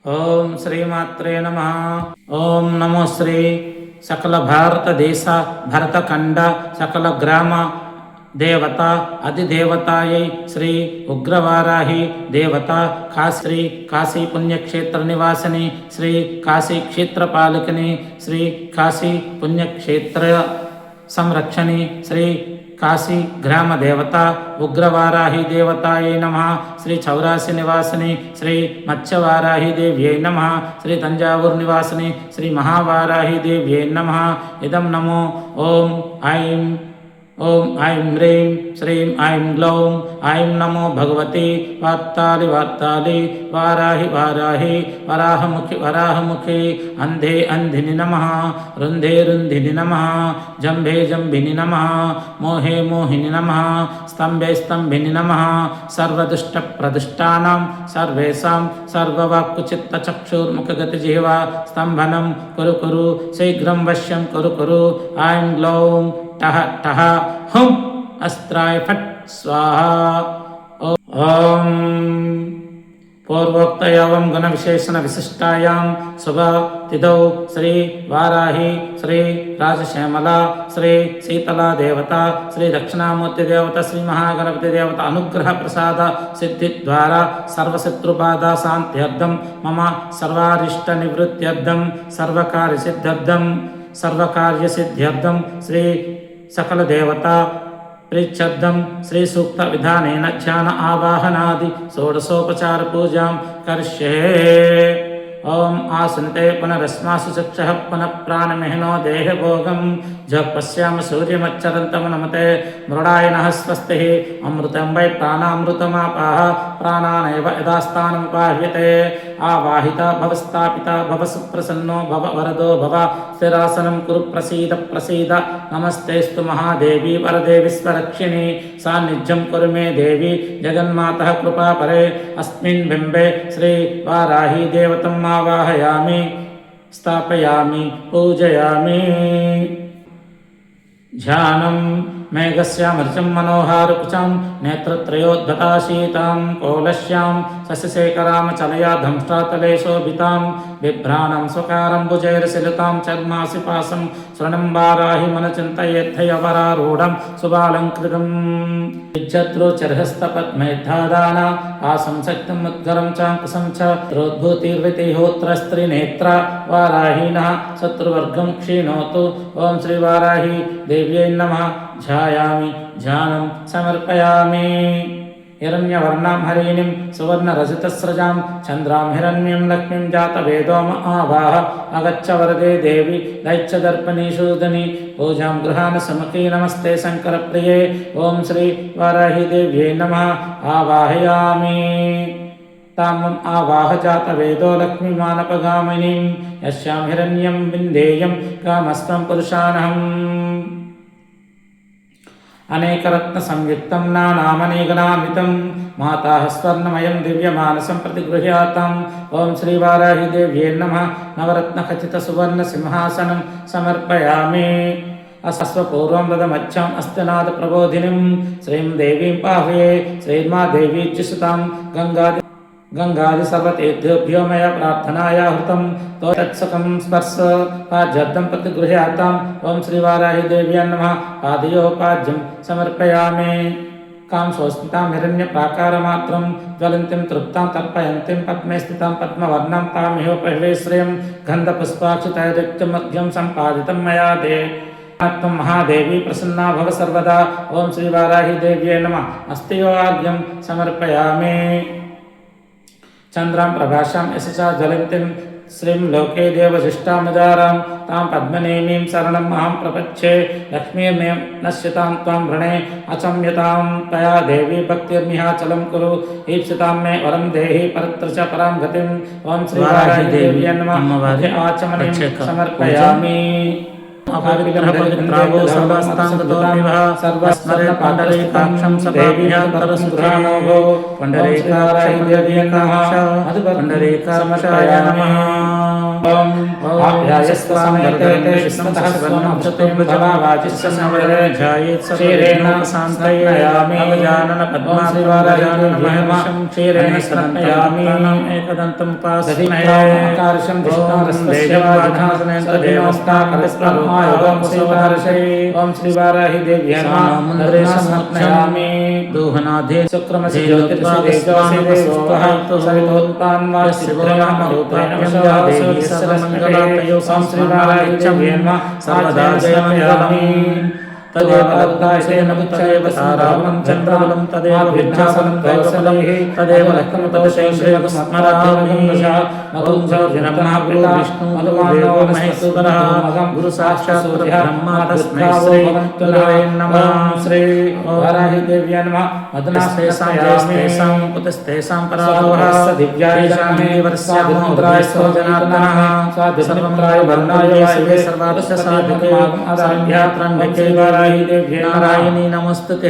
ఓం శ్రీమాత్రే నమః. ఓం నమో శ్రీ సకల భారతదేశ భరతఖండ సకల గ్రామ దేవత అధిదేవతాయై శ్రీ ఉగ్రవారాహి దేవత శ్రీ కాశీ పుణ్యక్షేత్ర నివాసిని శ్రీ కాశీ క్షేత్రపాలికని శ్రీ కాశీ పుణ్యక్షేత్ర సంరక్షణి శ్రీ కాశీ గ్రామ దేవత ఉగ్రవారాహి దేవతాయై నమః. శ్రీ చౌరాసి నివాసిని శ్రీ మత్స్యవారాహి దేవ్యై నమః. శ్రీ తంజావూర్ నివాసిని శ్రీ మహావారాహి దేవ్యై నమః. ఇదం నమో ఓం ఐం ఓం ఐం హ్రీం శ్రీం ఐం గ్లౌం ఐం నమో భగవతి వార్తాలి వార్తాలి వారాహి వారాహి వరాహముఖి వరాహముఖి అంధే అంధిని నమః. రుంధే రుంధిని నమః. జంభే జంభిని నమః. మోహే మోహిని నమః. స్తంభే స్తంభిని నమః. సర్వదుష్ట ప్రదుష్టానాం సర్వేషాం సర్వవాక్కుచిత్తచక్షుర్ముఖగతిజిహ్వా స్తంభనం కురు కురు శీఘ్రం వశ్యం కురు కురు ఐం గ్లౌం టహ టహ హుం అస్త్రాయ ఫట్ స్వాహా. ఓం పూర్వోక్తయావం గుణ విశేషణ విశిష్టాయాం శుభ తిథౌ శ్రీ వారాహి శ్రీ రాజశ్యామల శ్రీ శీతలా దేవత శ్రీ దక్షిణామూర్తి దేవత శ్రీ మహాగణపతి దేవత అనుగ్రహ ప్రసాద సిద్ధి ద్వారా సర్వశత్రుబాధ శాంత్యర్థం మమ సర్వారిష్ట నివృత్త్యర్థం సర్వకార్యసిద్ధ్యర్థం సర్వకార్యసిద్ధ్యర్థం శ్రీ సకల దేవత ప్రీత్యర్థం శ్రీ సూక్త విధానేన ధ్యాన ఆవాహనాది షోడశోపచార పూజాం కరిష్యే. ఓం ఆసంతే పునరస్మాసు చక్షః పునః ప్రాణమిహినో దేహభోగం జ పశ్యామ సూర్యమచ్చరంతం నమతే మృడాయనః స్వస్తిః. అమృతం వై ప్రాణామృతమాపాః ప్రాణానేవ యథాస్థానముపాహ్యతే. ఆవాహిత భవ స్థాపిత భవ సుప్రసన్నో భవ వరదో భవ స్థిరాసనం కురు ప్రసీద ప్రసీద. నమస్తేస్తు మహాదేవి వరదేవి స్వరక్షిణి సాన్నిధ్యం కురు మే దేవి జగన్మాతః కృపాపరే. అస్మిన్ బింబే శ్రీ వారాహి దేవతం ఆవాహయామి స్థాపయామి పూజయామి. ధ్యానం మేఘస్యామృతం మనోహారుకుచాం నేత్రత్రయోద్ధతాశీతాం కోలశ్యాం శశిశేఖరామచలయా ధంష్ట్రాతలే శోభితాం బిభ్రాణం స్వకారం భుజైర్శిలితాం చర్మాసి పాసం శృణం వారాహి మనచింతయేద్ధయవరారూఢం శుభాలంకృతం. విజ్జద్రోచర్హస్తపద్మేద్ధాదాన ఆసం శక్తిం ఉద్గరం చాంకుశం చ రోద్భూతిర్వితిహోత్రస్త్రినేత్ర వారాహీనః శత్రువర్గం క్షీణోతు. ఓం శ్రీ వారాహి దేవ్యై నమః. ధ్యాయామి ధ్యానం సమర్పయామి. హిరణ్యవర్ణాం హరిణిం సువర్ణరజితస్రజాం చంద్రాం హిరణ్యం లక్ష్మీం జాతవేదోమ ఆవాహ. అగచ్చ వరదే దేవి దైత్యదర్పణీషూదని పూజాం గృహాన సముఖీ. నమస్తే శంకరప్రియే. ఓం శ్రీ వారాహి దేవ్యై నమః. ఆవాహయామి తామం ఆవాహ జాతవేదో లక్ష్మీమానపగామినీం యస్యాం హిరణ్యం విందేయం కామస్త్వం పురుషానహం. అనేకరత్న సంయుక్తం నానామనేకనామితం మాతా స్వర్ణమయం దివ్యమానసం ప్రతిగృహ్యాతం. ఓం శ్రీ వారాహి దేవ్యై నమః. నవరత్న ఖచిత సువర్ణ సింహాసనం సమర్పయామి. అస్వపూర్వం రథమచ్చాం అస్తినాథ ప్రబోధినిం శ్రీం దేవీం పాహ్వే. శ్రీర్మా దేవీజ్యుసుతాం గంగాది సర్వతీర్థేభ్యో మయా ప్రార్థనాయా హృతం తత్సకం స్పర్శ పాద్యర్థం ప్రతిగృహ్యాతాం. ఓం శ్రీ వారాహి దేవ్యై నమః. పాదయోః పాద్యం సమర్పయామి. కాం స్వస్మితాం హిరణ్య ప్రాకారమాత్రం జ్వలంతిం తృప్తాం తర్పయంతిం పద్మే స్థితాం పద్మవర్ణం తామిహోపహ్వే శ్రియం గంధపుష్పాక్షితైర్యుక్తమద్యం సంపాదితం మయా దే. త్వం మహాదేవి ప్రసన్నా భవ సర్వదా. ఓం శ్రీ వారాహి దేవ్యై నమః. అస్తయోర్ఘ్యం సమర్పయామి. చంద్రాం ప్రభాషాం యశసా జ్వలంతిం శ్రీం లోకే దేవశిష్టాముదారాం తాం పద్మనేమీం శరణం అహం ప్రపచ్చే. లక్ష్మీర్మే నశ్యతాం త్వాం వృణే అచమ్యతాం తయా దేవి భక్తిర్మిహాచలం కురు. ఈప్సితాం మే వరం దేహి పరత్ర చ పరాం గతిం. ఓం శ్రీ వారాహి దేవ్యై నమః. ఆచమనీం సమర్పయామి. अपवित्रः पवित्रावो सर्वास्ताङ्गतोऽपिवः सर्वस्मरे पुण्डरीकाक्षं सभाभ्यान्तरस्फुराणोः पुण्डरीकाक्षं पुण्डरीकाक्षाय नमः। ओम श्री वाराही देवी दोहनाधे शुक्रमसि तदेव लब्धायतेन तदेव सारावनं चन्द्रबलं तदेव विद्यासनं कौशलैः तदेव लक्ष्मतवशेषेण स्मरामि नपुंसर्जनमहागुरु विष्णुदेवो महेश्वरः गुरु साक्षात् ब्रह्मा तस्मै श्री गुरवे नमः। श्री वाराही देव्यै नमः। मदनास्तेषां जयस्तेषां कुतस्तेषां पराभवः दिव्यायेषां वर्ष्यामोद्राय जनार्दनः सर्वमङ्गलाय वरदाय वायवे सर्वार्थ साधिके आराध्यात्रण्यके नारायणी नमस्तुते।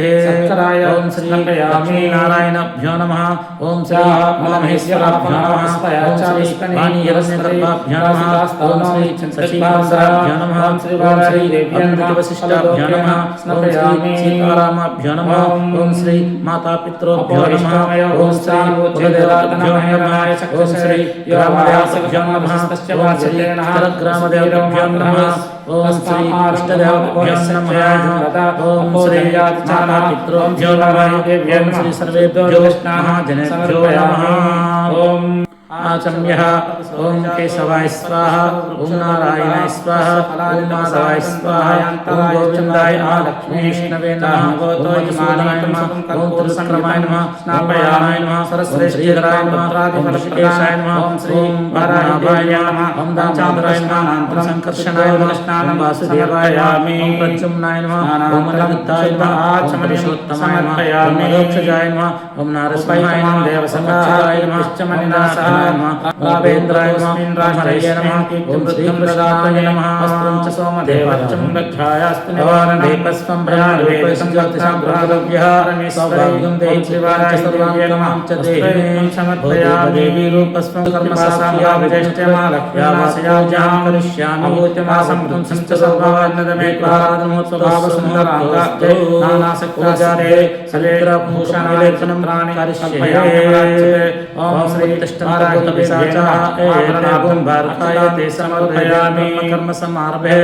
ओम श्री लक्ष्मी नारायणाभ्यो नमः। ओम श्री महेश्वराभ्यो नमः। ओम श्री वाणी हिरण्यगर्भाभ्यो नमः। ओम श्री शशिभास्कराभ्यो नमः। ओम श्री वशिष्ठाभ्यो नमः। ओम श्री सीतारामाभ्यो नमः। ओम श्री माता पितृभ्यो नमः। ओम श्री कुलदेवताभ्यो नमः। ओम श्री ग्रामदेवताभ्यो नमः। ओम श्री ग्रामदेवताभ्यो नमः। ओम श्री इष्टदेवताभ्यो नमः। ओम श्री मातापितृभ्यो नमः। ओम श्री सर्वेभ्यो महाजनेभ्यो नमः। ओम आचम्यः ओम केशवाय स्वाहा। ओम नारायणाय स्वाहा। ओम माधवाय स्वाहा। ओम गोविंदाय नमः। लक्ष्मी विष्णवे नमः। ओम मधुसूदनाय नमः। ओम त्रिविक्रमाय नमः। स्नापयामाय नमः। सरस्वतीधराय नमः। ओम ऋषिकेशाय नमः। ओम श्री वाराही नमः। ओम दामोदराय नमः। ओम संकर्षणाय नमः। ओम वासुदेवाय नमः। ओम प्रद्युम्नाय नमः। ओम अनिरुद्धाय नमः। ओम पुरुषोत्तमाय नमः। ओम मोक्षजाय नमः। ओम नारसिंहाय नमः। देवसंहाराय नमः। इष्टमनिनाशाय रावेन्द्राय नमः। हरये नमः। ओम श्रीमदातये नमः। अस्त्रं च सोमदेवचं रक्षायास्तु निवारणदीपस्वं ब्रह्मरूपं ज्योतिषं ब्रह्मव्यः सौभाग्यं देहि श्रीवाराय सर्वाय नमः च देहि समर्पयामि देवी रूपस्वं कर्मसां या विजयष्टमालक्ष्म्यावासया जहां करिष्यामि भूतिमासं पुंसं च सर्ववर्णदमे प्राणमुत्सवावसुन्दराङ्गास्ते नानासक्ताचारे सलेन्द्रभूषणलेखनं प्राणि करिष्ये। ओम श्री तिष्ठन्ताराहितविशाचाः भारताय ते समर्पयामि। कर्म समारभे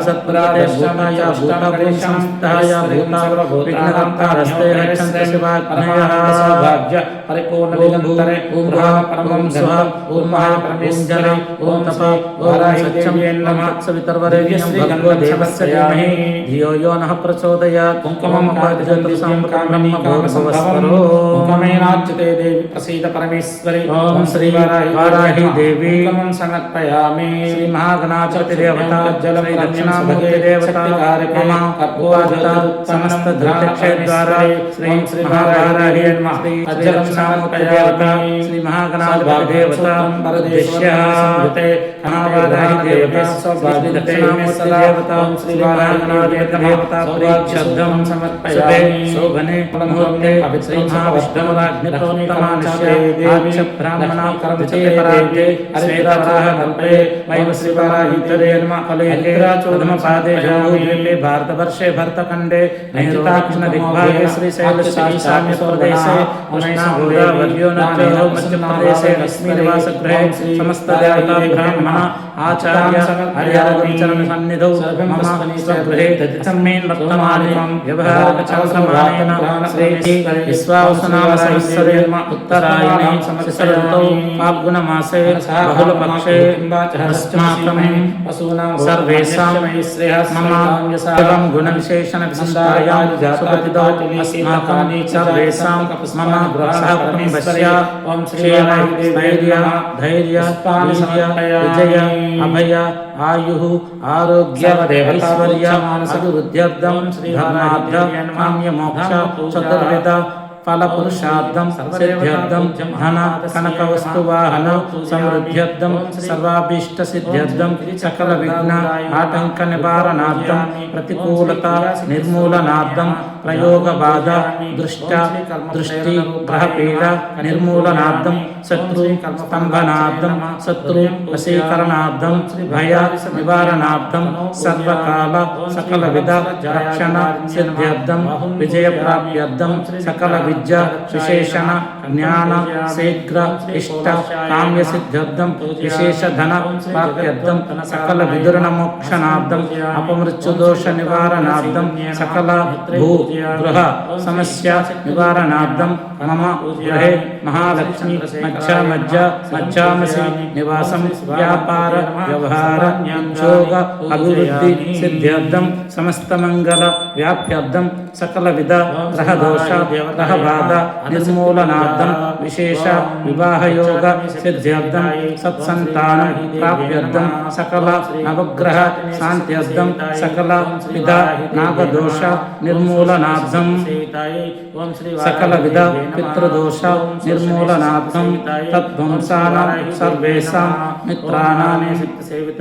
सत्पुराते भूताय भूताभूषंस्ताय भूताविघ्नहर्तारस्ते रक्षन्ते शिवाग्नयः सौभाग्य परिपूर्ण निरन्तरे ओम परमं स्वः ओम महापरमेश्वर ओम तप ओम सत्यं नमः सवितर्वरेण्यं भगवो देवस्य धीमहि धियो यो नः प्रचोदयात्। कुङ्कुमं पादजलं ब्रह्मभूर्भुवस्वरो कुङ्कुमेनाच्युते देवी प्रसीद परमेश्वरी। ओम श्री वाराही देवी कुङ्कुमं समर्पयामि। श्री महागणाधिपति देवता जल दक्षिणाभगे देवता मम कर्पूरधूता समस्त धूतक्षेत्रद्वारा श्री महावाराही नमः। अजलं समर्पयामि। श्री महागणाधिपति देवता परदेश्यः संयुते महावाराही देवता सौभाग्य दक्षिणामूर्ति देवता श्री महागणाधिपति देवता परीक्षद्दं समर्पयामि। शोभने मुहूर्ते श्री महाविष्णुराज्ञोत्तमानस्य देवी ब्राह्मणा कर्मचे परागे श्वेतवराह कल्पे वैव श्रीवाराहीतरे नमः। कलेन्द्राचोदमपादे जम्बूद्वीपे भारतवर्षे भरतखण्डे नैऋताक्षिणदिग्भागे श्रीशैलश्रीशाम्यप्रदेशे कृष्णागोदावर्यो नद्योः मध्यप्रदेशे लक्ष्मीनिवासगृहे समस्तदेवता ब्राह्मण आचार्य हरिहरगुरुचरणसन्निधौ मम स्वगृहे तत्सम्मेन वर्तमानं व्यवहारकचक्रमाणेन श्री विश्वावसुनामसंवत्सरे उत्तरायणे ऋतौ फाल्गुनमासे बहुलपक्षे अस्माकं सर्वेषां मम एवं गुणविशेषणविशिष्टायां सुखतिदौ अस्माकं सर्वेषां मम सहकुटुम्बस्य क्षेमस्थैर्य धैर्य विजय अभय आयुः आरोग्य ऐश्वर्य अभिवृद्ध्यर्थं धर्मार्थ काम्य मोक्ष चतुर्विध ఫలపురుషార్థం సిద్ధ్యర్థం ధన కనక వస్తువాహన సమృద్ధ్యర్థం సర్వాభీష్ట సిద్ధ్యర్థం సకల విఘ్న ఆటంక నివారణార్థం ప్రతికూలత నిర్మూలనార్థం ప్రయోగ బాధ దృష్టి గ్రహపీడ నిర్మూలనార్థం శత్రు స్తంభనార్థం శత్రు వశీకరణార్థం భయ నివారణార్థం సర్వకాల సకల విధ రక్షణ సిద్ధ్యర్థం విజయ ప్రాప్త్యర్థం సకల విద్య విశేషణ జ్ఞాన శీఘ్ర ఇష్ట కామ్య సిద్ధ్యర్థం విశేష ధన ప్రాప్త్యర్థం సకల విదురణ మోక్షణార్థం అపమృత్యు దోష నివారణార్థం సకల భూ గృహ సమస్య నివారణార్థం మమ గృహే మహాలక్ష్మి మధ్యామసి నివాసం వ్యాపార వ్యవహార ఉద్యోగ అభివృద్ధి సిద్ధ్యర్థం సమస్త మంగళ వ్యాప్త్యర్థం సకల విధ గ్రహ దోష గ్రహ బాధ నిర్మూలనార్థం విశేష వివాహయోగ సిద్ధ్యర్థం సత్సంతానం ప్రాప్త్యర్థం సకల నవగ్రహ శాంత్యర్థం సకల విధ నాగదోష నిర్మూలనార్థం సకల విధ పితృదోష నిర్మూలనార్థం తద్వంసానాం సర్వేషాం మిత్రాణాం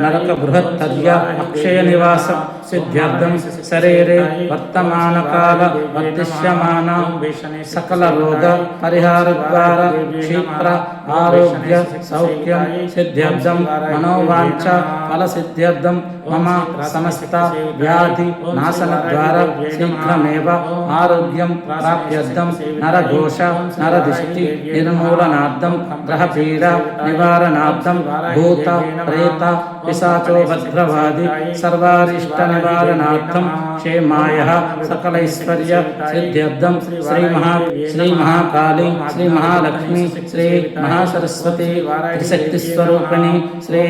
నరక బృహత్తర్య అక్షయ నివాస సిద్ధ్యర్థం శరీరే వర్తమాన కాల వర్తిష్యమాన సకల రోగ పరిహార ద్వారా క్షిప్ర ఆరోగ్య సౌఖ్యం సిద్ధ్యర్థం మనోవాంఛ ఫల సిద్ధ్యర్థం మమ సమస్త వ్యాధి నాశన ద్వారా శీఘ్రమేవ ఆరోగ్యం ప్రాప్త్యర్థం నరఘోష నరదిష్టి నిర్మూలనార్థం గ్రహపీడ నివారణార్థం భూత ప్రేత పిశాచో భద్రవాది సర్వారిష్ట నివారణార్థం క్షేమాయ సకలైశ్వర్య సిద్ధ్యర్థం శ్రీ మహాకాళి శ్రీ మహాలక్ష్మి శ్రీ మహాసరస్వతి త్రిశక్తి స్వరూపిణి శ్రీ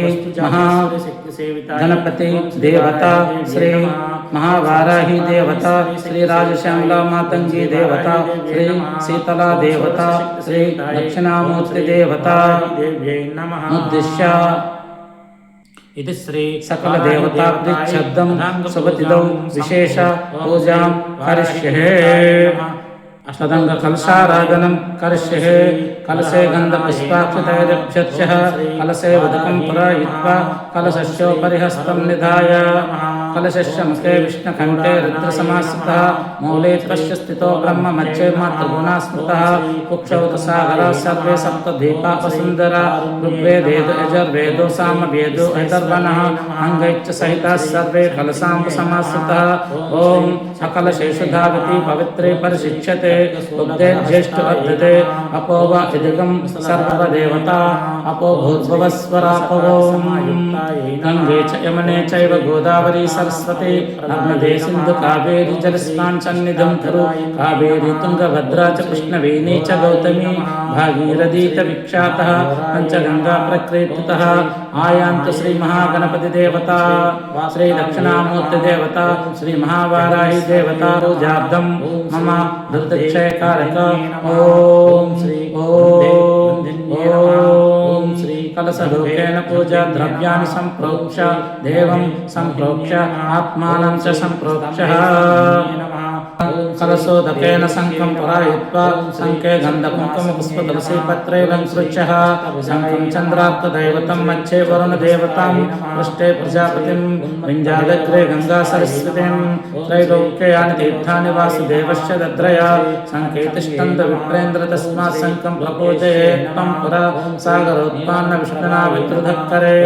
మహా గణపతి దేవత శ్రీ महावाराही देवता श्री राजश्यामला मातंगी देवता श्री शीतला देवता श्री दक्षिणामूर्ति देवता उद्दिश्य इति श्री सकल देवता शब्दं शुभतिदौ विशेष पूजां करिष्ये अष्टदंग कलशाराधनं करिष्ये कलशे गन्धपुष्पाक्षतैरभ्यर्च्य कलशे उदकं पुरायित्वा कलशस्योपरि हस्तं निधाय कलशस्य मुखे विष्णुकण्ठे रुद्रसमाश्रितः मूले त्वस्य स्थितो ब्रह्म मध्ये मातृगुणा स्मृतः कुक्षौ सागरा सर्वे सप्तद्वीपापसुन्दरा ऋग्वेदेषु यजुर्वेदो सामवेदो अथर्वणः अङ्गैश्च सहिताः सर्वे कलशाम्बुसमाश्रितः ॐ सकलशेषु धावति पवित्रे परिशिच्यते उग्धे ज्येष्ठवर्धते अपो वा इदिगं सर्वदेवता अपो भूर्भुवस्वरापवो गङ्गे च यमुने चैव गोदावरी सरस्वती नर्मदे सिन्धु कावेरी जलस्नान सन्निधिं कुरु कावेरी तुङ्गभद्रा च कृष्णवेणी च गौतमी भागीरथी च विख्यातः पञ्चगङ्गा प्रकृतितः आयान्तु श्री महागणपति देवता श्री दक्षिणामूर्ति देवता श्री महावाराही देवता पूजार्थं मम दुर्दक्षयकारक ओम श्री ओम श्री कलशरूपेण पूजा द्रव्याणि सम्प्रोक्ष्य देवं सम्प्रोक्ष्य आत्मानं च सम्प्रोक्ष्य कलशोदकेन शङ्खं पुरायित्वा शङ्खे गन्धकुङ्कुमपुष्पतुलसीपत्रे लङ्कृच्यः शङ्खं चन्द्रार्कदैवतं मध्ये वरुणदेवतां पृष्ठे प्रजापतिं विञ्जादग्रे गङ्गासरस्वतीं त्रैलोक्यानि तीर्थानि वासुदेवस्य दद्रया शङ्खे तिष्ठन्त विप्रेन्द्र तस्मात् शङ्खं प्रपूजये त्वं पुरा सागरोत्पन्न विष्णुना विद्रुधक्करे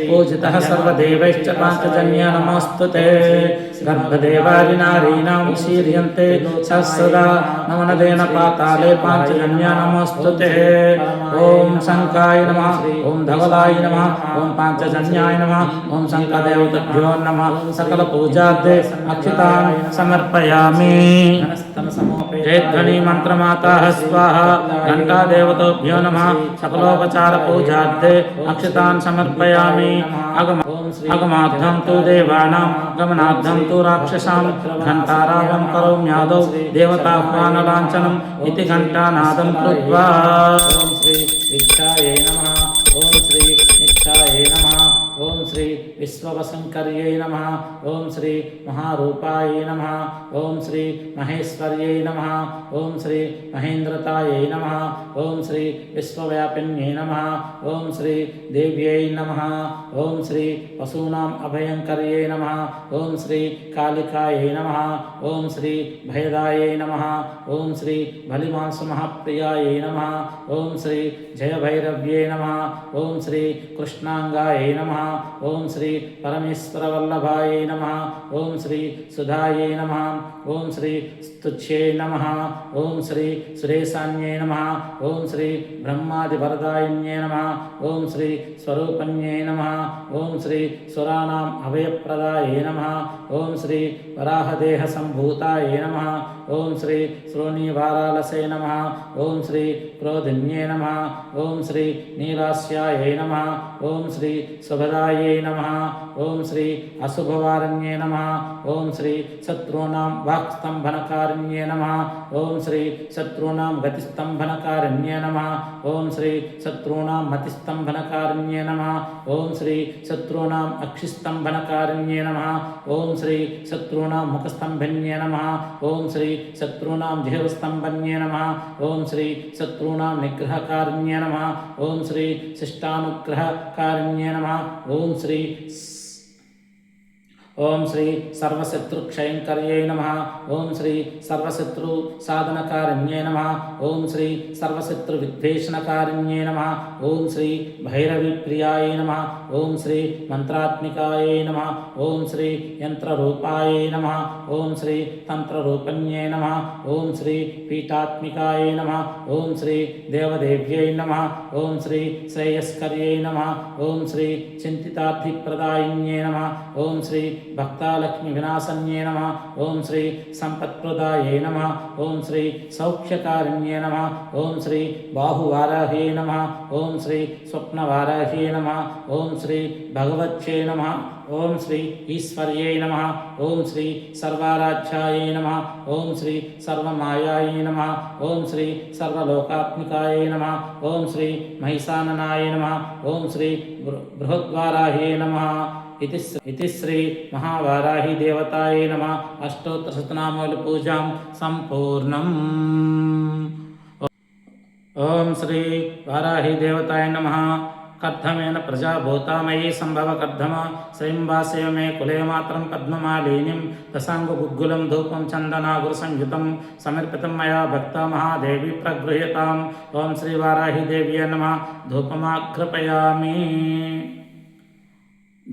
पूजितः सर्वदेवैश्च पाञ्चजन्य नमोऽस्तु ते गर्भदेवादिनारीणां शीर्यन्ते सहस्रदा नवनदेन पाताले पाञ्चजन्या नमोऽस्तु ते ॐ शङ्काय नमः ॐ धवलाय नमः ॐ पाञ्चजन्याय नमः ॐ शङ्करदेवताभ्यो नमः सकलपूजार्थे अक्षतान् समर्पयामि जयध्वनि मन्त्रमाताः स्वाहा घण्टादेवताभ्यो नमः सकलोपचारपूजार्थे अक्षतान् समर्पयामि अगमार्थं तु देवानां गमनार्थं तु राक्षसां घण्टारावं करोम्यादौ देवताह्वानलाञ्छनम् इति घण्टानादं कृत्वा ॐ श्री विद्यायै नमः ॐ श्री नित्यायै नमः ॐ श्री विश्व विश्ववशङ्कर्यै नमः। ॐ श्री महारूपायै नमः। ॐ श्री महेश्वर्यै नमः। ॐ श्री महेन्द्रतायै नमः। ॐ श्री विश्वव्यापिन्यै नमः। ॐ श्री देव्यै नमः। ॐ श्री पशूनाम् अभयङ्कर्यै नमः। ॐ श्री कालिकायै नमः। ॐ श्री भयदायै नमः। ॐ श्री बलिमांसमहाप्रियायै नमः। ॐ श्री जयभैरव्यै नमः। ॐ श्री कृष्णाङ्गायै नमः। ॐ श्री परमेश्वरवल्लभायै नमः। ॐ श्री सुधायै नमः। ॐ श्री स्तुत्यै नमः। ॐ श्री सुरेशान्यै नमः। ॐ श्री ब्रह्मादिवरदायिन्यै नमः। ॐ श्री स्वरूपन्यै नमः। ॐ श्री सुराणाम् अभयप्रदायै नमः। ॐ श्री वराहदेहसम्भूतायै नमः। ॐ श्री श्रोणीवारालसे नमः। ॐ श्री क्रोधिन्ये नमः। ॐ श्री नीलास्यायै नमः। ॐ श्री सुभदायै नमः। ॐ श्री अशुभवारण्ये नमः। ॐ श्री शत्रूणां वाक्स्तम्भनकारिण्ये नमः। ॐ श्री शत्रूणां गतिस्तम्भनकारिण्ये नमः। ॐ श्री शत्रूणां मतिस्तम्भनकारिण्ये नमः। ॐ श्री शत्रूणाम् अक्षिस्तम्भनकारिण्ये नमः। ॐ श्री शत्रूणां मुखस्तम्भन्ये नमः। ॐ श्री शत्रूणां जिह्वस्तम्भन्ये नमः। ॐ श्री शत्रूणां निग्रहकारिण्ये नमः। ॐ श्री शिष्टानुग्रहकारिण्ये नमः। ॐ श्री सर्वशत्रुक्षयङ्कर्यै नमः। ॐ श्री सर्वशत्रुसाधनकारिण्ये नमः। ॐ श्री सर्वशत्रुविद्वेषणकारिण्ये नमः। ॐ श्री भैरवीप्रियायै नमः। ॐ श्री मन्त्रात्मिकायै नमः। ॐ श्री यन्त्ररूपायै नमः। ॐ श्री तन्त्ररूपण्ये नमः। ॐ श्री पीठात्मिकायै नमः। ॐ श्री देवदेव्यै नमः। ॐ श्री श्रेयस्कर्यै नमः। ॐ श्री चिन्तितार्थिप्रदायिन्ये नमः। ॐ श्री भक्तालक्ष्मी विनाशन्ये नमः। ॐ श्री संपत्प्रदाये नमः। ॐ श्री सौख्यकारिण्ये नमः। ॐ श्री बाहुवाराह्ये नमः। ॐ श्री स्वप्नवाराह्ये नमः। ॐ श्री भगवत्यै नमः। ॐ श्री ईश्वर्यै नमः। ॐ श्री सर्वाराध्यायै नमः। ॐ श्री सर्वमायायै नमः। ॐ श्री सर्वलोकात्मिकायै नमः। ॐ श्री महिषाननाय नमः। ॐ श्री बृहद्वाराह्ये नमः। इति श्री महावाराही देवतायै नमः। अष्टोत्तरशतनामावलिपूजां सम्पूर्णम्। ॐ श्री वाराही देवतायै नमः। कर्धमेन प्रजाभूतामयी सम्भव कर्धम श्रीं मे कुले मात्रं पद्ममालिनीं दशाङ्गुग्गुलं धूपं चन्दनागुरसंयुतं समर्पितं मया भक्ता महादेवी प्रगृह्यताम्। ॐ श्री वाराही देव्यै नमः। धूपमाग्रपयामि।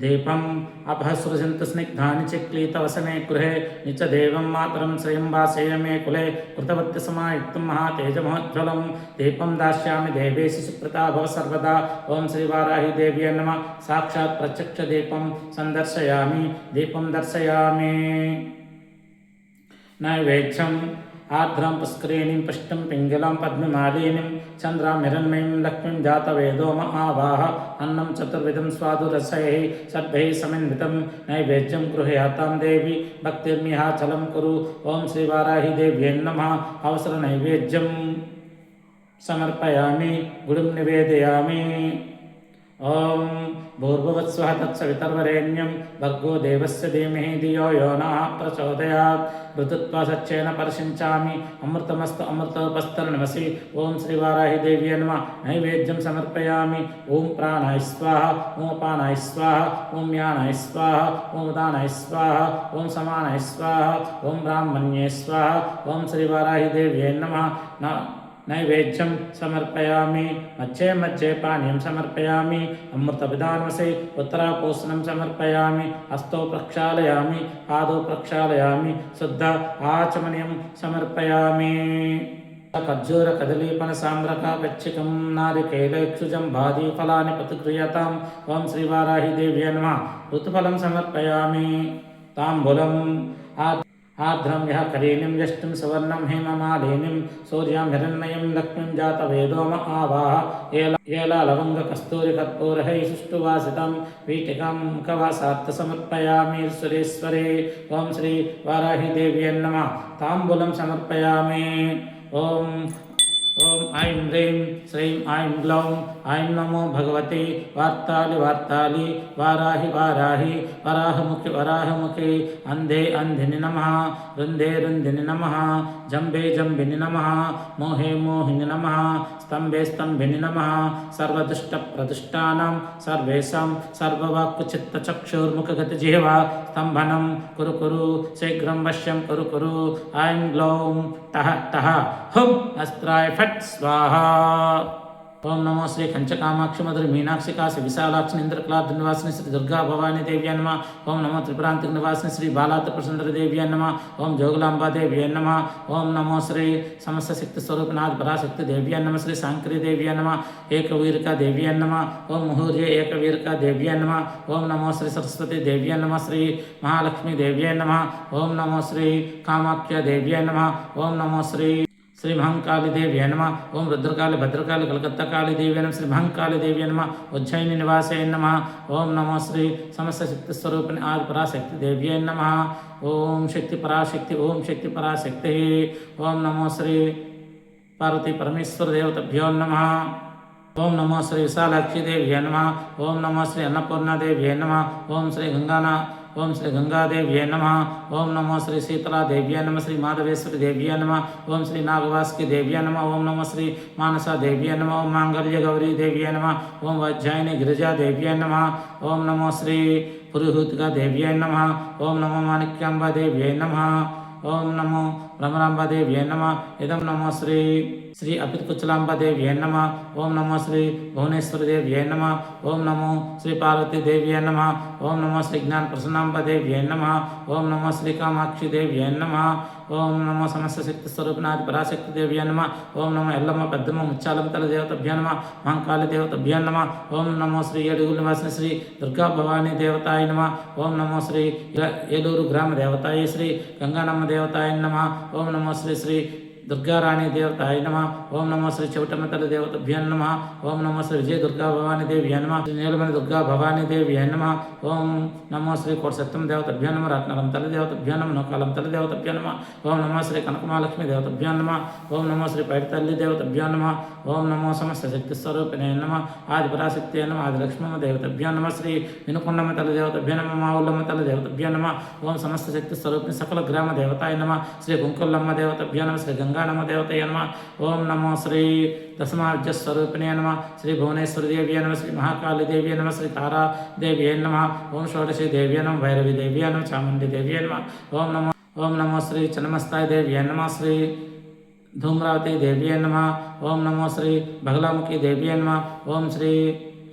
दीपम् अपहसृजन्तु स्निग्धानि चिक्लीतवसने गृहे नित्यदेवं मातरं श्रियं मे कुले कृतवत्यसमायुक्तं महातेजमहोज्ज्वलं दीपं दास्यामि देवेशि सुप्रता भव सर्वदा। ॐ श्री वाराही देव्यै नमः। साक्षात् प्रत्यक्षदीपं सन्दर्शयामि। दीपं दर्शयामि। नैवेद्यम् आर्द्रां पुष्करिणीं पुष्टिं पिङ्गलां पद्ममालिनीं चन्द्रां हिरण्मयीं लक्ष्मीं जातवेदोम आवाह अन्नं चतुर्विधं स्वादुरसैः षड्भैः समन्वितं नैवेद्यं गृह्यातां देवी भक्तिर्मिहाचलं कुरु। ॐ श्री वाराही देव्यै नमः। अवसरनैवेद्यं समर्पयामि। गुरुं निवेदयामि। ॐ भूर्भुवस्वः तत्सवितर्वरेण्यं भर्गो देवस्य धीमहि धियो यो नः प्रचोदयात्। ऋतुत्वा सच्चेन परिषिञ्चामि। अमृतमस्तु अमृतोपस्तरणमसि। ॐ श्री वाराही देव्यै नमः। नैवेद्यं समर्पयामि। ॐ प्राणाय स्वाहा। ॐ अपानाय स्वाहा। ॐ यानाय स्वाहा। ॐ उदानाय स्वाहा। ॐ समानाय स्वाहा। ॐ ब्राह्मण्ये स्वाहा। ॐ श्री वाराही देव्यै नमः। नैवेद्यं समर्पयामि। मध्ये मध्ये पानीयं समर्पयामि। अमृतपिधानमसि उत्तरापोषणं समर्पयामि। हस्तौ प्रक्षालयामि। पादौ प्रक्षालयामि। शुद्ध आचमनीयं समर्पयामि। खर्जूर कदलीपनसाम्रकापच्चिकं नारिकेलक्षुजं भादीफलानि प्रतिगृह्यताम्। ॐ श्री वाराही देव्यै नमः। ऋतुफलं समर्पयामि। ताम्बूलम् आर्द्रं यः करीणीं यष्टिं सुवर्णं हेममालिनीं सूर्यां हिरण्मयीं लक्ष्मीं जातवेदोम आवाह एलालवङ्गकस्तूरिकर्पूरैः सुष्ठुवासितं वीटिकां कवासार्थसमर्पयामि। सुरेश्वरे ॐ श्री वाराही देव्यै नमः। ताम्बूलं समर्पयामि। ॐ ఓం ఐం హ్రీం శ్రీం ఐం గ్లౌం ఐం నమో భగవతి వార్తాలి వార్తాలి వారాహి వారాహి వరాహముఖి వరాహముఖి అంధే అంధిని నమః రుందే రుందిని నమః జంబే జంబిని నమః మోహే మోహిని నమః स्तंभे स्तंभिनि नमः सर्वदुष्ट प्रदुष्टानां सर्वेषां सर्ववाक् चित्त चक्षुर्मुखगत जिह्वा स्तंभनं कुरु कुरु शीघ्रं वश्यं कुरु कुरु ऐं ग्लौं टः टः हुं अस्त्राय फट् स्वाहा। ओम नमो श्री कंचकामाक्षि मधुर मीनाक्षि काशी विशालाक्षि इंद्रकलाद निवासिनी श्री दुर्गा भवानी देव्या नमः। ओम नमो त्रिपुरांतिक निवासिनी श्री बाला त्रिपुर देव्या नमः। ओम जोगलांबा देव्या नमः। ओम नमो श्री समस्त शक्ति स्वरूपनाथ पराशक्ति देव्या नमः। श्री सांकरी देव्या नमः। एकवीरका देव्या नमः। ओम मुहूर्य एकवीरका देव्या नमः। ओम नमो श्री सरस्वती देव्या नमः। श्री महालक्ष्मी देव्या नमः। ओम नमो श्री कामाख्या देव्या नमः। ओम नमो श्री श्री महंकाली देव्यै नमः। ओम रुद्रकाली भद्रकाली कलकत्ता काली देव्यै नमः। श्री महंकाली देव्यै नमः। उज्जैनी निवासे नमः। ओम नमो श्री समस्त शक्ति स्वरूपिणी आदि पराशक्ति देव्यै नमः। ओम शक्ति पराशक्ति ओम शक्ति पराशक्ति। ओम नमो श्री पार्वती परमेश्वर देवताभ्यो नमः। ओम नमो श्री विशालाक्षी देव्यै नमः। ओम नमो श्री अन्नपूर्णा देव्यै नमः। ओम श्री गंगाना ओम श्री गंगा देव्यै नमः। ओम नमो श्री शीतला देव्यै नमः। श्री माधवेश्वरी देव्यै नमः। ओम श्री नागवासुकी देव्यै नमः। ओम नमो श्री मानसा देव्यै नमः। ओम मांगल्य गौरी देव्यै नमः। ओम वज्जायिनी गिरिजा देव्यै नमः। ओम नमो श्री पुरुहूतिका देव्यै नमः। ओम नमो माणिक्यांबा देव्यै नमः। ओम नमो भ्रमरांबा देव्यै नमः। इदं नमो श्री श्री अपितकुचलांबा देव्यै नमः। ओम नमो श्री भुवनेश्वरी देव्यै नमः। ओम नमो श्री पार्वती देव्यै नमः। ओम नमो श्री ज्ञान प्रसन्नांबा देव्यै नमः। ओम नमो श्री कामाक्षी देव्यै नमः। ओम नमो समस्त शक्ति स्वरूपनाथ पराशक्ति देव्यै नमः। ओम नमो एल्लम्म पेद्दम्म मुच्चालम्మ तल देवताभ्यो नमः। महाकाली देवताभ्यो नमः। ओम नमो श्री येडूरु निवासिनी श्री दुर्गा भवानी देवताय नमः। ओम नमो श्री येलूरु ग्राम देवताय श्री गंगानम्म देवताय नमः। ओम नमो श्री श्री दुर्गा रानी देवताय नमः। ओम नमो श्री चौटमतल देवताभ्यो नमः। ओम नमो श्री विजय दुर्गा भवानी देव्यै नमः। श्री नीलमणि दुर्गा भवानी देव्यै नमः। ओम नमो श्री कोटसत्यम देवताभ्यो नमः। रत्नलम तल देवताभ्यो नमः। नौकालम तल देवताभ्यो नमः। ओम नमो श्री कनकमहालक्ष्मी देवताभ्यो नमः। ओम नमो श्री पैडतल्ली देवताभ्यो नमः। ओम नमो समस्त शक्ति स्वरूपिणे नमः। आदि पराशक्तिये नमः। आदि लक्ष्मी देवताभ्यो नमः। श्री विनुकुंडम तल देवताभ्यो नमः। माउल्लम तल देवताभ्यो नमः। ओम समस्त शक्ति स्वरूपिणी सकल ग्राम देवताय नमः। श्री कुंकुल्लम्म देवताभ्यो नमः। श्री गंगा नमः देवताय नमः। ओम नमो श्री दशमार्ज स्वरूपिणे नमः। श्री भुवनेश्वरी देव्यै नमः। श्री महाकाली देव्यै नमः। श्री तारा देव्यै नमः। ओम षोडशी देव्यै नमः। भैरवी देव्यै नमः। चामुंडी देव्यै नमः। ओम नमो श्री चन्नमस्ताय देव्यै नमः। श्री धूम्रावती देव्यै नमः। ओम नमो श्री बगलामुखी देव्यै नमः। ओम श्री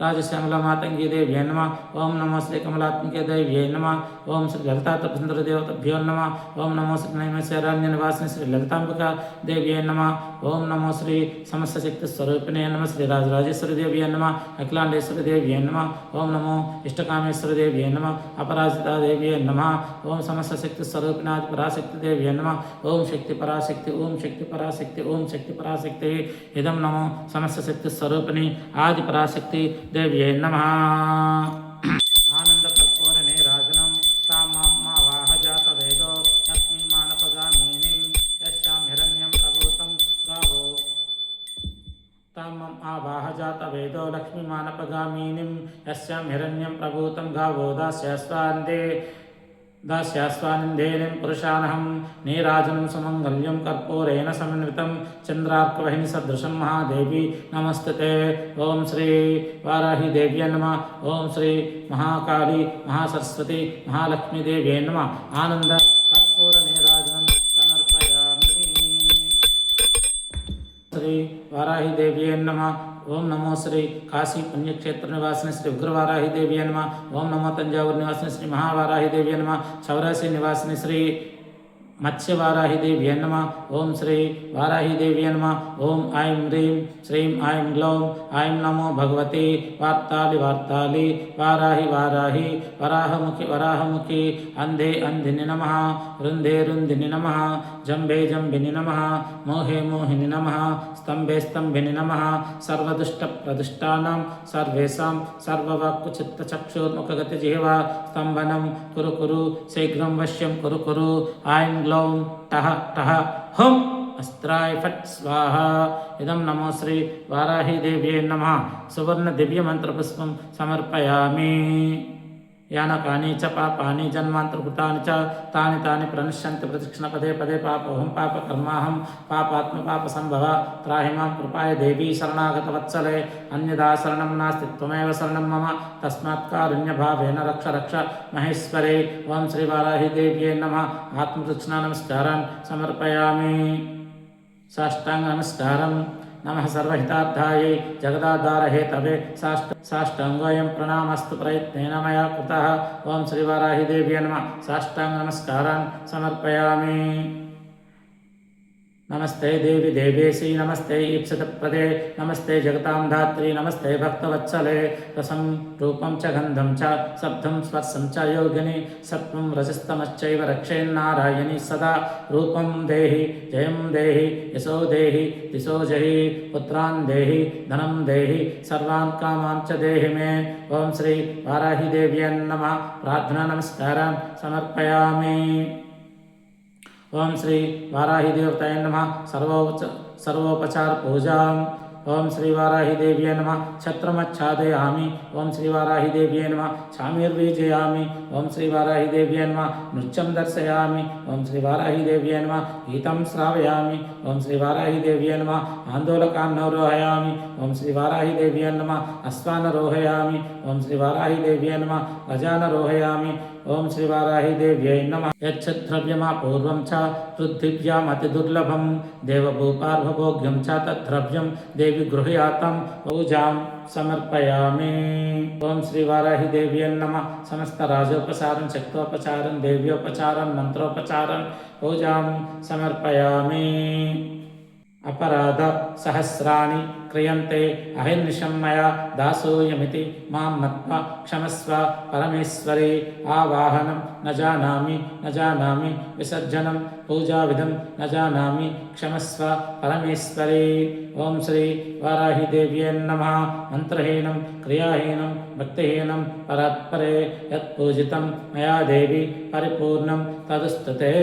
राजश्यामला मातंगी देव्यै नमः। ओम नमो श्री कमलात्मिके देव्यै नमः। ओम श्री ललिता तपसुंदर देवताभ्यो नमः। ओम नमो श्री नैमिषारण्य निवासिनी श्री ललितांबिका देव्यै नमः। ओम नमो श्री समस्त शक्ति स्वरूपिणे नमः। श्री राजराजेश्वरी देव्यै नमः। अखिलांडेश्वरी देव्यै नमः। ओम नमो इष्टकामेश्वरी देव्यै नमः। अपराजिता देव्यै नमः। ओम समस्त शक्ति स्वरूपिणादि पराशक्ति देव्यै नमः। ओम शक्ति पराशक्ति ओम शक्ति पराशक्ति ओम शक्ति पराशक्ति। इदं नमो समस्त शक्ति स्वरूपिणी आदि पराशक्ति देव्यै नमः। आनंद कर्पूर नीराजनं तामावाह जात वेदो लक्ष्मी मानपगामिनीं यस्यां हिरण्यं प्रभूतं गावो तामम् आवाह जात वेदो लक्ष्मी मानपगामिनीं यस्यां हिरण्यं प्रभूतं गावो दास्यास्वानिन्देनं पुरुषानहं नीराजनं सुमङ्गल्यं कर्पूरेण समन्वितं चन्द्रार्कवहिनी सदृशं महादेवी नमस्तुते। ओम श्री वाराही देव्यै नमः। ओम श्री महाकाली महासरस्वती महालक्ष्मी देव्यै नमः। आनंद कर्पूर नीराजनं समर्पयामि। श्री वाराही देव्यै नमः। ओम नमो श्री काशी पुण्यक्षेत्र निवासिनी श्री उग्रवाराही देव्यै नमः। ओम नमो तंजावुर निवासिनी श्री महावाराही देव्यै नमः। चौरासी निवासिनी श्री मत्स्यवाराही देव्यै नमः। ओम श्री वाराही देव्यै नमः। ओम ऐं ह्रीं श्रीं ऐं ग्लौं ऐं नमो भगवते वार्ताली वार्ताली वाराही वाराही वराहमुखि वराहमुखि अंधे अंधिनि नमः रुंदे रुंदिनि नमः जंबे जंबिनि नमः मोहे मोहिनि नमः स्तंभे स्तंभिनि नमः सर्वदुष्ट प्रदुष्टानां सर्वेषां सर्ववाक् चित्त चक्षुर्मुखगत जिह्वा स्तंभनं कुरु कुरु शीघ्रं वश्यं कुरु कुरु ऐं ग्लौं टः टः हुं अस्त्राय फट् स्वाहा इदं नमो श्री वाराहीदेव्यै नमः सुवर्णदिव्यमन्त्रपुष्पं समर्पयामि यानकानि च पापानि जन्मान्तरकृतानि च तानि तानि प्रणश्यन्ति प्रदक्षिणपदे पदे पापोऽहं पापकर्माहं पापात्मपापसम्भव त्राहि मां कृपाय देवी शरणागतवत्सले अन्यदा शरणं नास्ति त्वमेव शरणं मम तस्मात् कारुण्यभावेन रक्ष रक्ष महेश्वरे ओं श्रीवाराहीदेव्यै नमः आत्मकृष्णनमस्कारान् समर्पयामि साष्टाङ्गनमस्कारं नमः सर्वहितार्थायै जगदाधारहेतवे साष्टाङ्गोऽयं प्रणामस्तु प्रयत्नेन मया कृतः ओं श्रीवाराहीदेव्यै नमः साष्टाङ्गनमस्कारान् समर्पयामि नमस्ते देवी देवेशी नमस्ते ईप्सितप्रदे नमस्ते जगतां धात्री नमस्ते भक्तवत्सले रसं रूपं च गन्धं च शब्दं स्पर्शं च योगिनी सत्त्वं रजस्तमश्चैव रक्षेन्नारायणी सदा रूपं देहि जयं देहि यशो देहि दिशो जहि पुत्रान् देहि धनं देहि सर्वान् कामान् च देहि मे ओं श्री वाराहीदेव्यै नमः प्रार्थना नमस्कारान् समर्पयामि ओं श्री वाराहीदेवताय नमः सर्वोपचार पूजाम् ओं श्री वाराहीदेव्यै नमः छत्रमच्छादयामि ओं श्री वाराहीदेव्यै नमः छामीर्वीजयामि ओं श्री वाराहीदेव्यै नमः नृत्यं दर्शयामि ओं श्री वाराहीदेव्यै नमः गीतं श्रावयामि ओं श्री वाराहीदेव्यै नमः आन्दोलकान्नरोहयामि ओं श्री वाराहीदेव्यै नमः अश्वानरोहयामि ओं श्री वाराहीदेव्यै नमः गजानरोहयामि ओं श्री वाराहीदेव्यै नमः यच्छद्द्रव्यमपूर्वं च तद्दिव्यमतिदुर्लभं देवभूपार्भभोग्यं च तद्द्रव्यं देवी गृह्यातं पूजां समर्पयामि ओं श्री वाराहीदेव्यै नमः समस्तराजोपचारं शक्तोपचारं देव्योपचारं मंत्रोपचारं पूजां समर्पयामि अपराध सहस्राणि क्रियन्ते अहिर्निशं मया दासोऽयमिति मां मत्वा क्षमस्व परमेश्वरी आवाहनं न जानामि विसर्जनं पूजाविधं न जानामि क्षमस्व परमेश्वरी ओं श्री वाराहीदेव्यै नमः मंत्रहीनं क्रियाहीनं भक्तिहीनं परात्परे यत्पूजितं मया देवी परिपूर्णं तदस्तुते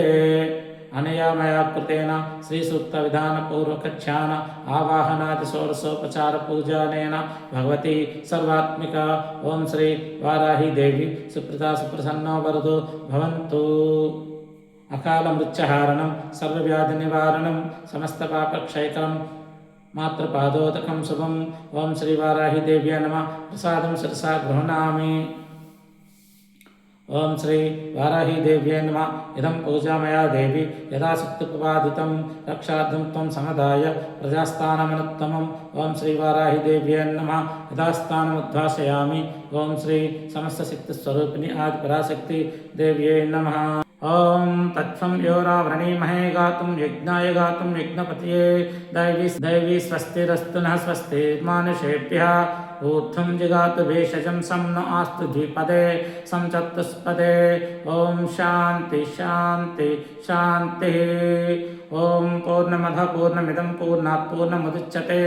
अनया मया कृतेन श्रीसूक्तविधानपूर्वकध्यान आवाहनादिषोडशोपचारपूजनेन भगवती सर्वात्मिका ओं श्री वाराहीदेवी सुप्रदा सुप्रसन्नो वरदो भवन्तु अकालमृत्युहारणं सर्वव्याधिनिवारणं समस्तपापक्षयकरं मातृपादोदकं शुभम् ओं श्री वाराहीदेव्यै नमः प्रसादं शिरसा गृह्णामि ओं श्री वाराहीदेव्यै नमः इदं पूजामया देवी यथाशक्त्युपपादितं रक्षार्थं त्वं समदाय प्रजास्थानमनुत्तमम् ओं श्री वाराहीदेव्यै नमः यथास्थानमुद्भासयामि ओं श्री समस्तशक्तिस्वरूपिणी आदिपराशक्ति देव्यै नमः ओं तत्त्वं योरावृणीमहे गातुं यज्ञाय गातुं यज्ञपतये दैवी स्वस्तिरस्तु नः स्वस्ति मानुषेभ्यः ऊर्ध्वं जिगातु भेषजं सं न आस्तु द्विपदे सं चतुष्पदे ओं शान्ति शान्ति शान्तिः ओं पूर्णमदः पूर्णमिदं पूर्णात् पूर्णमुदच्यते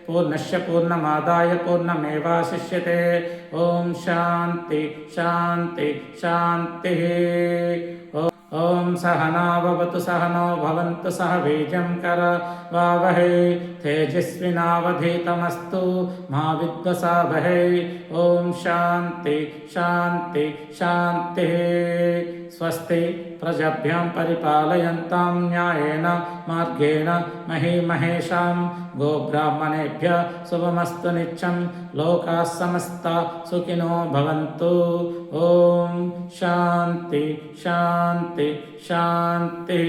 पूर्णस्य पूर्णमादाय पूर्णमेवावशिष्यते ओं शान्ति शान्ति शान्तिः ओं सहना भवतु सहनो भवन्तु सह वीर्यं करवावहै तेजस्विनावधीतमस्तु मा विद्विषावहै ओं शान्ति शान्ति शान्तिः स्वस्ति प्रजाभ्यां परिपालयन्तां न्यायेन मार्गेण महीमहेशां गोब्राह्मणेभ्यः शुभमस्तु नित्यं लोकाः समस्ता सुखिनो भवन्तु ओं शान्ति शान्ति शान्तिः।